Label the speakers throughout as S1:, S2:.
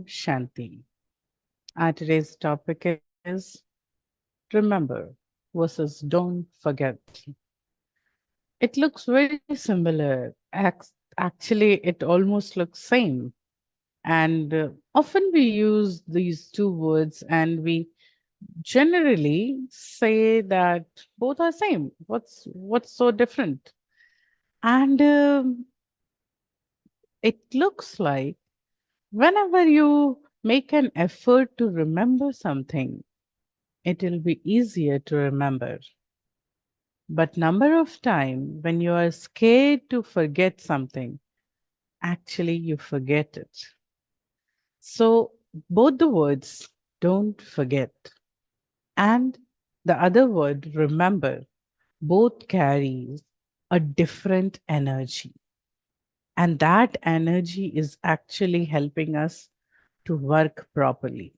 S1: Shanti. Our today's topic is remember versus don't forget. It looks very similar. Actually, it almost looks same. And often we use these two words and we generally say that both are same. What's so different? And it looks like whenever you make an effort to remember something, it will be easier to remember. But number of time when you are scared to forget something, actually you forget it. So both the words don't forget and the other word remember both carries a different energy. And that energy is actually helping us to work properly.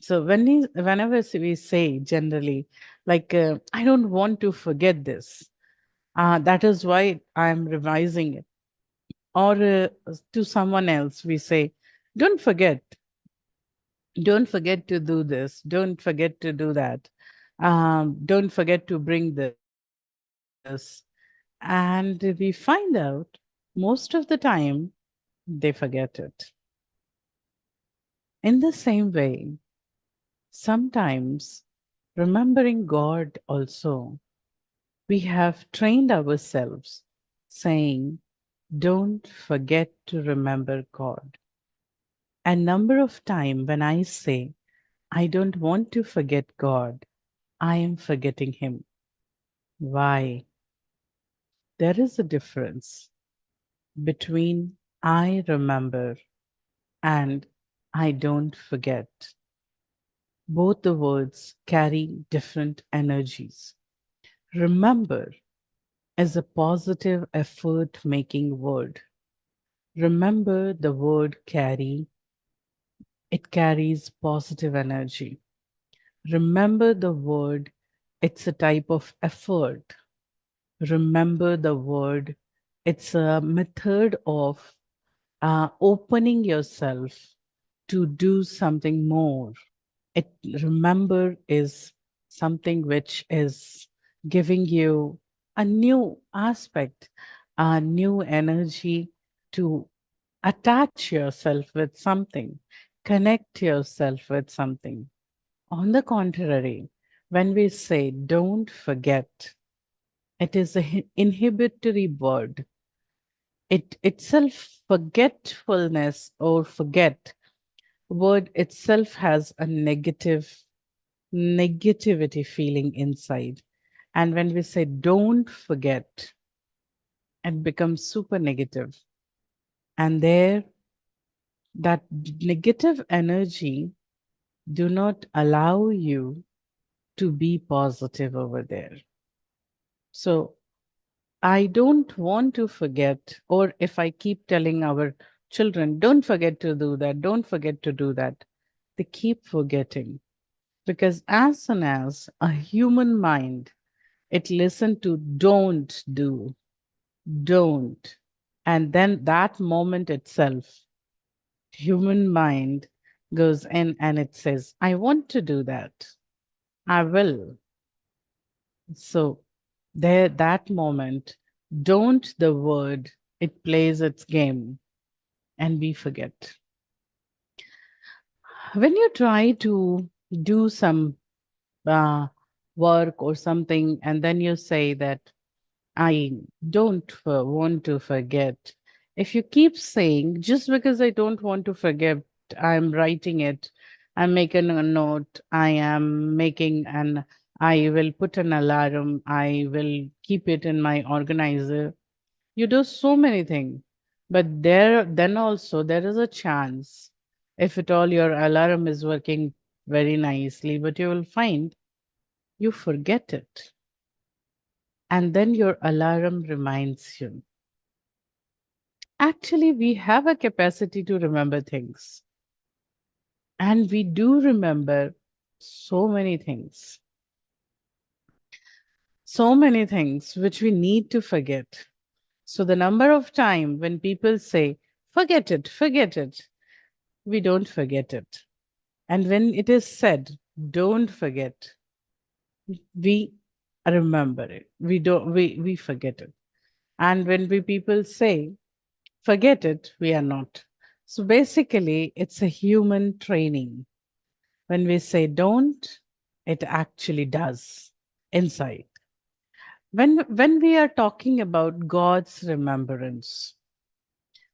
S1: So whenever we say generally, like, I don't want to forget this, that is why I'm revising it. Or to someone else, we say, don't forget to do this, don't forget to do that, don't forget to bring this. And we find out most of the time they forget it. In the same way, sometimes remembering God also, we have trained ourselves saying, don't forget to remember God. A number of time when I say, I don't want to forget God, I am forgetting Him. Why? There is a difference between I remember and I don't forget. Both the words carry different energies. Remember is a positive effort making word. Remember the word it carries positive energy. Remember the word, it's a type of effort. Remember the word, it's a method of opening yourself to do something more. Remember is something which is giving you a new aspect, a new energy to attach yourself with something, connect yourself with something. On the contrary, when we say don't forget, it is an inhibitory word. It itself, forgetfulness or forget word itself has a negativity feeling inside. And when we say don't forget, it becomes super negative. And there, that negative energy do not allow you to be positive over there. So I don't want to forget, or if I keep telling our children, don't forget to do that, don't forget to do that, they keep forgetting. Because as soon as a human mind, it listens to don't do, don't, and then that moment itself, human mind goes in and it says, I want to do that. I will. So there, that moment, don't the word, it plays its game and we forget. When you try to do some uh, work or something, and then you say that I don't want to forget. If you keep saying, just because I don't want to forget, I'm writing it, I'm making a note, I am making an, I will put an alarm, I will keep it in my organizer. You do so many things, but then also there is a chance, if at all your alarm is working very nicely, but you will find you forget it. And then your alarm reminds you. Actually, we have a capacity to remember things. And we do remember so many things. So many things which we need to forget. So the number of time when people say, forget it, we don't forget it. And when it is said, don't forget, we remember it. We forget it. And when we people say, forget it, we are not. So basically, it's a human training. When we say don't, it actually does inside. When we are talking about God's remembrance,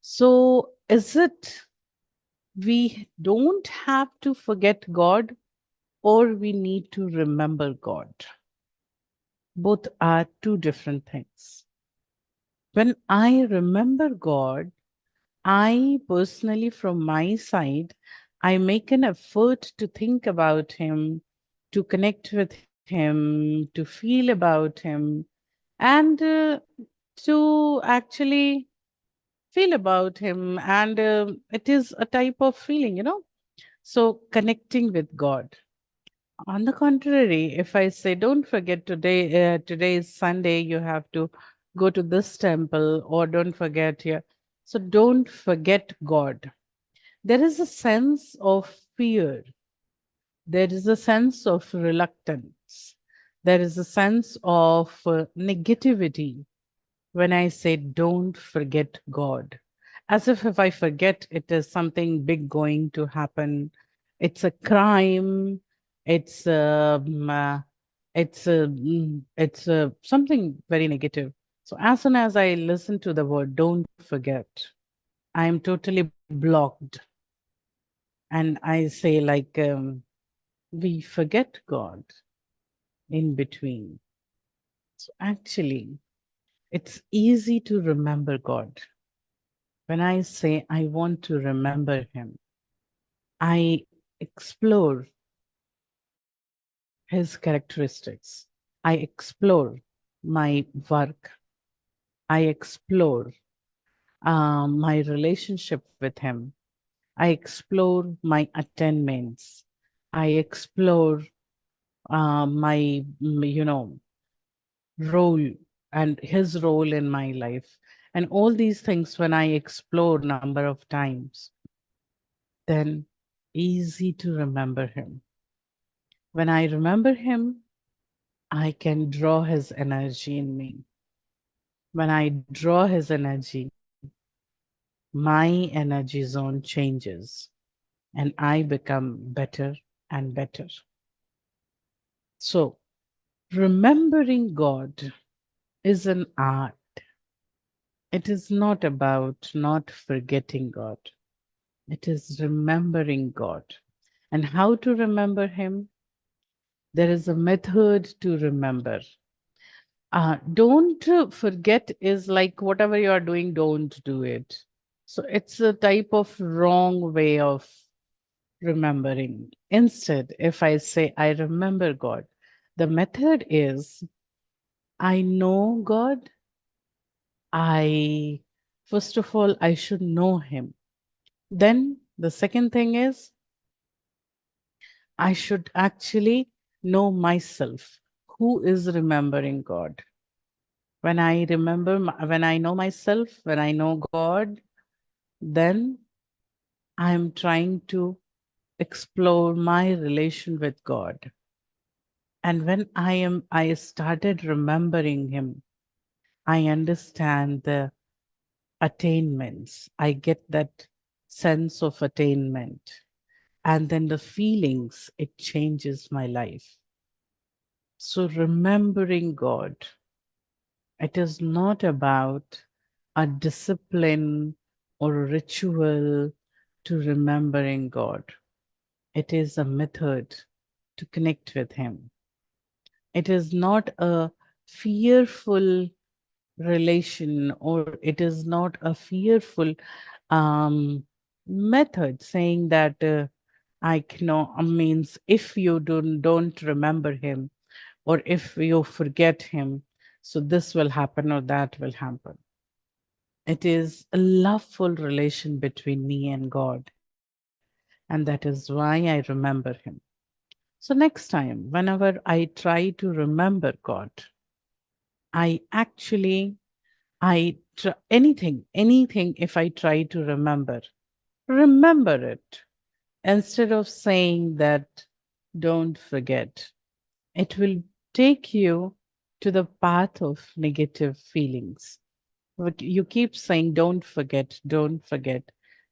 S1: so is it we don't have to forget God or we need to remember God? Both are two different things. When I remember God, I personally, from my side, I make an effort to think about Him, to connect with Him, to feel about Him, and to actually feel about Him. And it is a type of feeling, So connecting with God. On the contrary, if I say, don't forget today is Sunday, you have to go to this temple, or don't forget here. So don't forget God. There is a sense of fear. There is a sense of reluctance. There is a sense of negativity when I say, don't forget God. As if I forget, it is something big going to happen. It's a crime. It's something very negative. So as soon as I listen to the word, don't forget, I am totally blocked. And I say like, we forget God in between. So actually, it's easy to remember God. When I say I want to remember Him, I explore His characteristics. I explore my work. I explore my relationship with Him. I explore my attainments. I explore my role and His role in my life. And all these things, when I explore number of times, then easy to remember Him. When I remember Him, I can draw His energy in me. When I draw His energy, my energy zone changes and I become better and better. So, remembering God is an art. It is not about not forgetting God. It is remembering God. And how to remember Him? There is a method to remember. Don't forget is like whatever you are doing, don't do it. So it's a type of wrong way of remembering. Instead, if I say, I remember God, the method is I know God. First of all, I should know Him. Then the second thing is I should actually know myself. Who is remembering God? When I when I know myself, when I know God, then I'm trying to explore my relation with God. And when I started remembering Him, I understand the attainments. I get that sense of attainment. And then the feelings, it changes my life. So remembering God, it is not about a discipline or a ritual to remembering God. It is a method to connect with Him. It is not a fearful relation, or it is not a fearful method saying that I cannot, means if you don't remember Him, or if you forget Him, so this will happen or that will happen. It is a loveful relation between me and God. And that is why I remember Him. So next time, whenever I try to remember God, I actually, anything, if I try to remember, remember it. Instead of saying that, don't forget, it will take you to the path of negative feelings. But you keep saying, don't forget.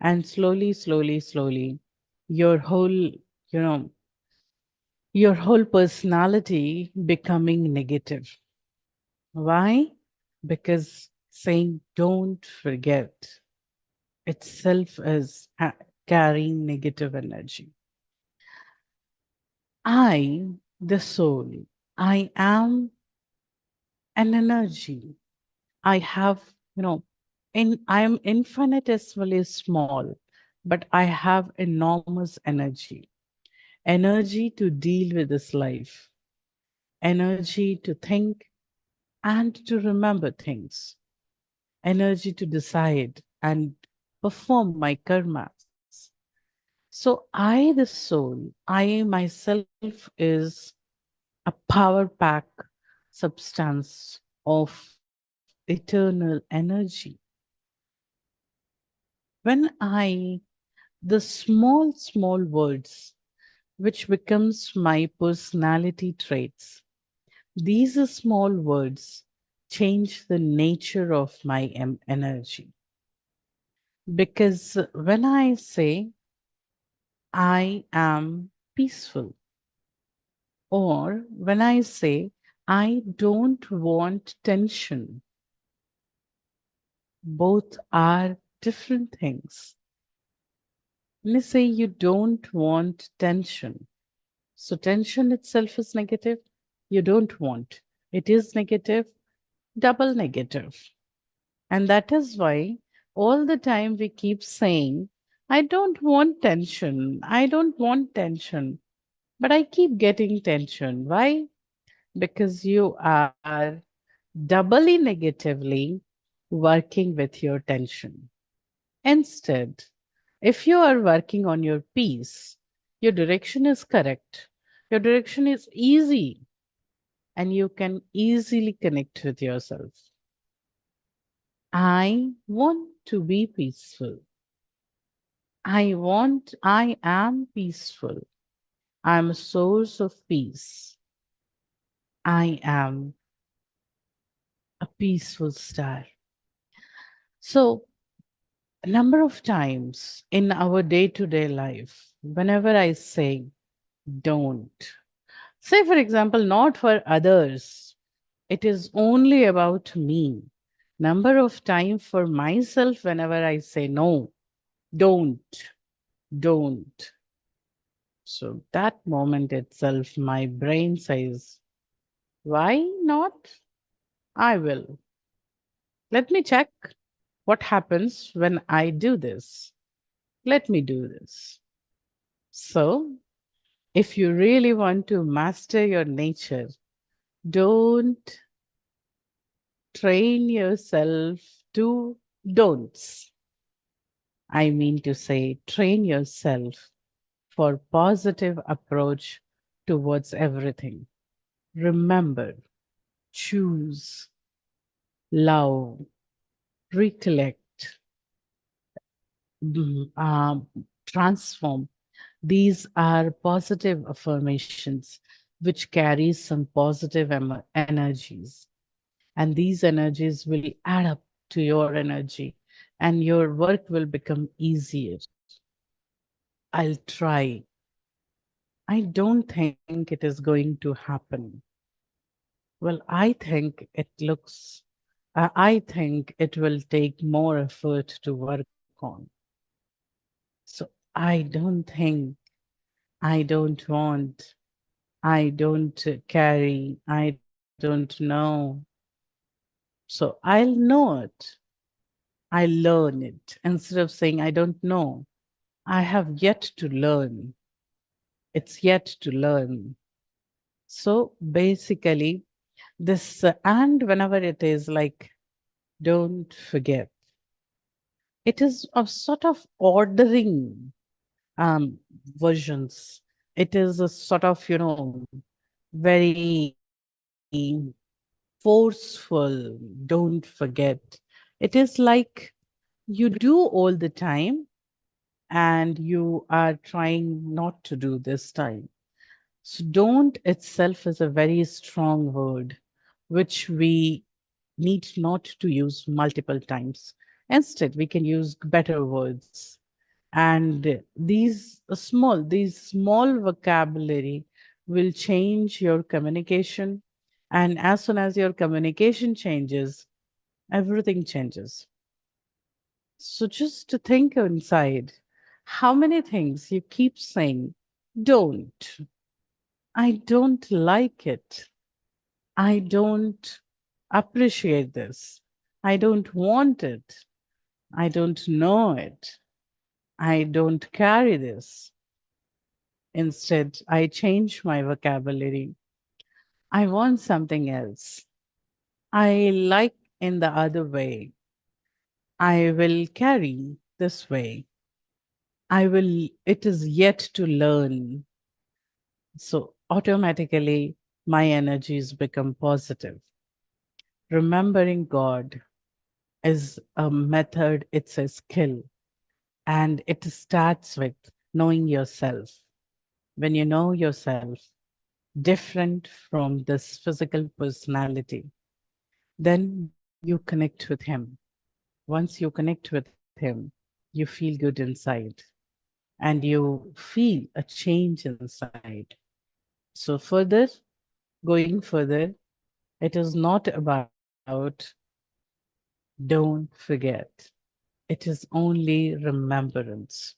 S1: And slowly, slowly, slowly, your your whole personality becoming negative. Why? Because saying, don't forget itself is carrying negative energy. I, the soul, I am an energy. I have, I am infinitesimally small, but I have enormous energy. Energy to deal with this life, energy to think and to remember things, energy to decide and perform my karmas. So I, the soul, I myself is a power pack substance of eternal energy. When the small, small words, which becomes my personality traits, these small words change the nature of my energy. Because when I say, I am peaceful, or when I say, I don't want tension, both are different things. When you say you don't want tension, so tension itself is negative. You don't want. It is negative, double negative. And that is why all the time we keep saying, I don't want tension. I don't want tension. But I keep getting tension. Why? Because you are doubly negatively working with your tension. Instead, if you are working on your peace, your direction is correct, your direction is easy, and you can easily connect with yourself. I want to be peaceful. I am peaceful. I am a source of peace. I am a peaceful star. So, a number of times in our day to day life, whenever I say, don't, say, for example, not for others, it is only about me. Number of time for myself, whenever I say, no, don't, don't. So that moment itself, my brain says, why not? I will. Let me check what happens when I do this. Let me do this. So, if you really want to master your nature, don't train yourself to don'ts. I mean to say, train yourself for positive approach towards everything. Remember, choose, love, recollect, mm, um, transform. These are positive affirmations which carry some positive energies. And these energies will add up to your energy and your work will become easier. I'll try. I don't think it is going to happen. Well, I think it will take more effort to work on. So I don't think, I don't want, I don't carry, I don't know. So I'll know it. I learn it. Instead of saying, I don't know, I have yet to learn. It's yet to learn. So basically, this, and whenever it is like, don't forget, it is a sort of ordering versions. It is a sort of, very forceful, don't forget. It is like you do all the time and you are trying not to do this time. So, don't itself is a very strong word, which we need not to use multiple times. Instead, we can use better words. And these small vocabulary will change your communication. And as soon as your communication changes, everything changes. So just to think inside, how many things you keep saying, don't, I don't like it, I don't appreciate this, I don't want it, I don't know it, I don't carry this. Instead, I change my vocabulary. I want something else. I like in the other way. I will carry this way. It is yet to learn. So automatically, my energies become positive. Remembering God is a method, it's a skill, and it starts with knowing yourself. When you know yourself, different from this physical personality, then you connect with Him. Once you connect with Him, you feel good inside and you feel a change inside. So, further, going further, it is not about don't forget, it is only remembrance.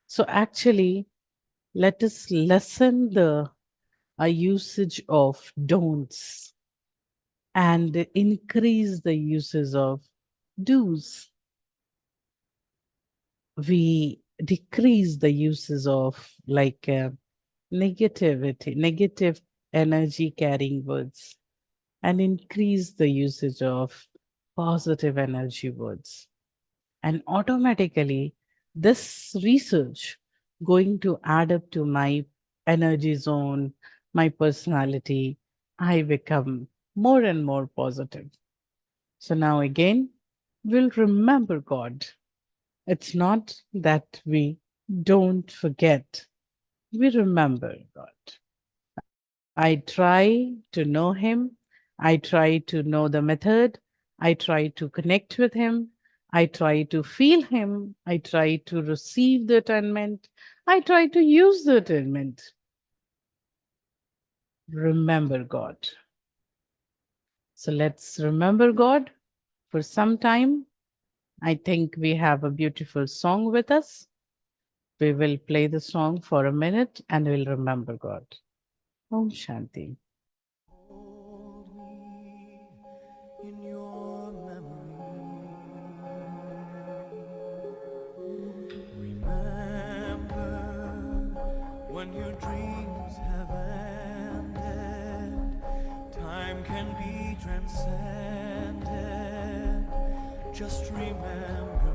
S1: So, actually, let us lessen the usage of don'ts and increase the uses of do's. We decrease the uses of negative energy carrying words, and increase the usage of positive energy words. And automatically, this research going to add up to my energy zone, my personality. I become more and more positive. So now again, we'll remember God. It's not that we don't forget, we remember God. I try to know Him. I try to know the method. I try to connect with Him. I try to feel Him. I try to receive the atonement. I try to use the atonement. Remember God. So let's remember God for some time. I think we have a beautiful song with us. We will play the song for a minute and we'll remember God. Om Shanti.
S2: Hold me in your memory. Remember when your dreams have ended. Time can be transcended. Just remember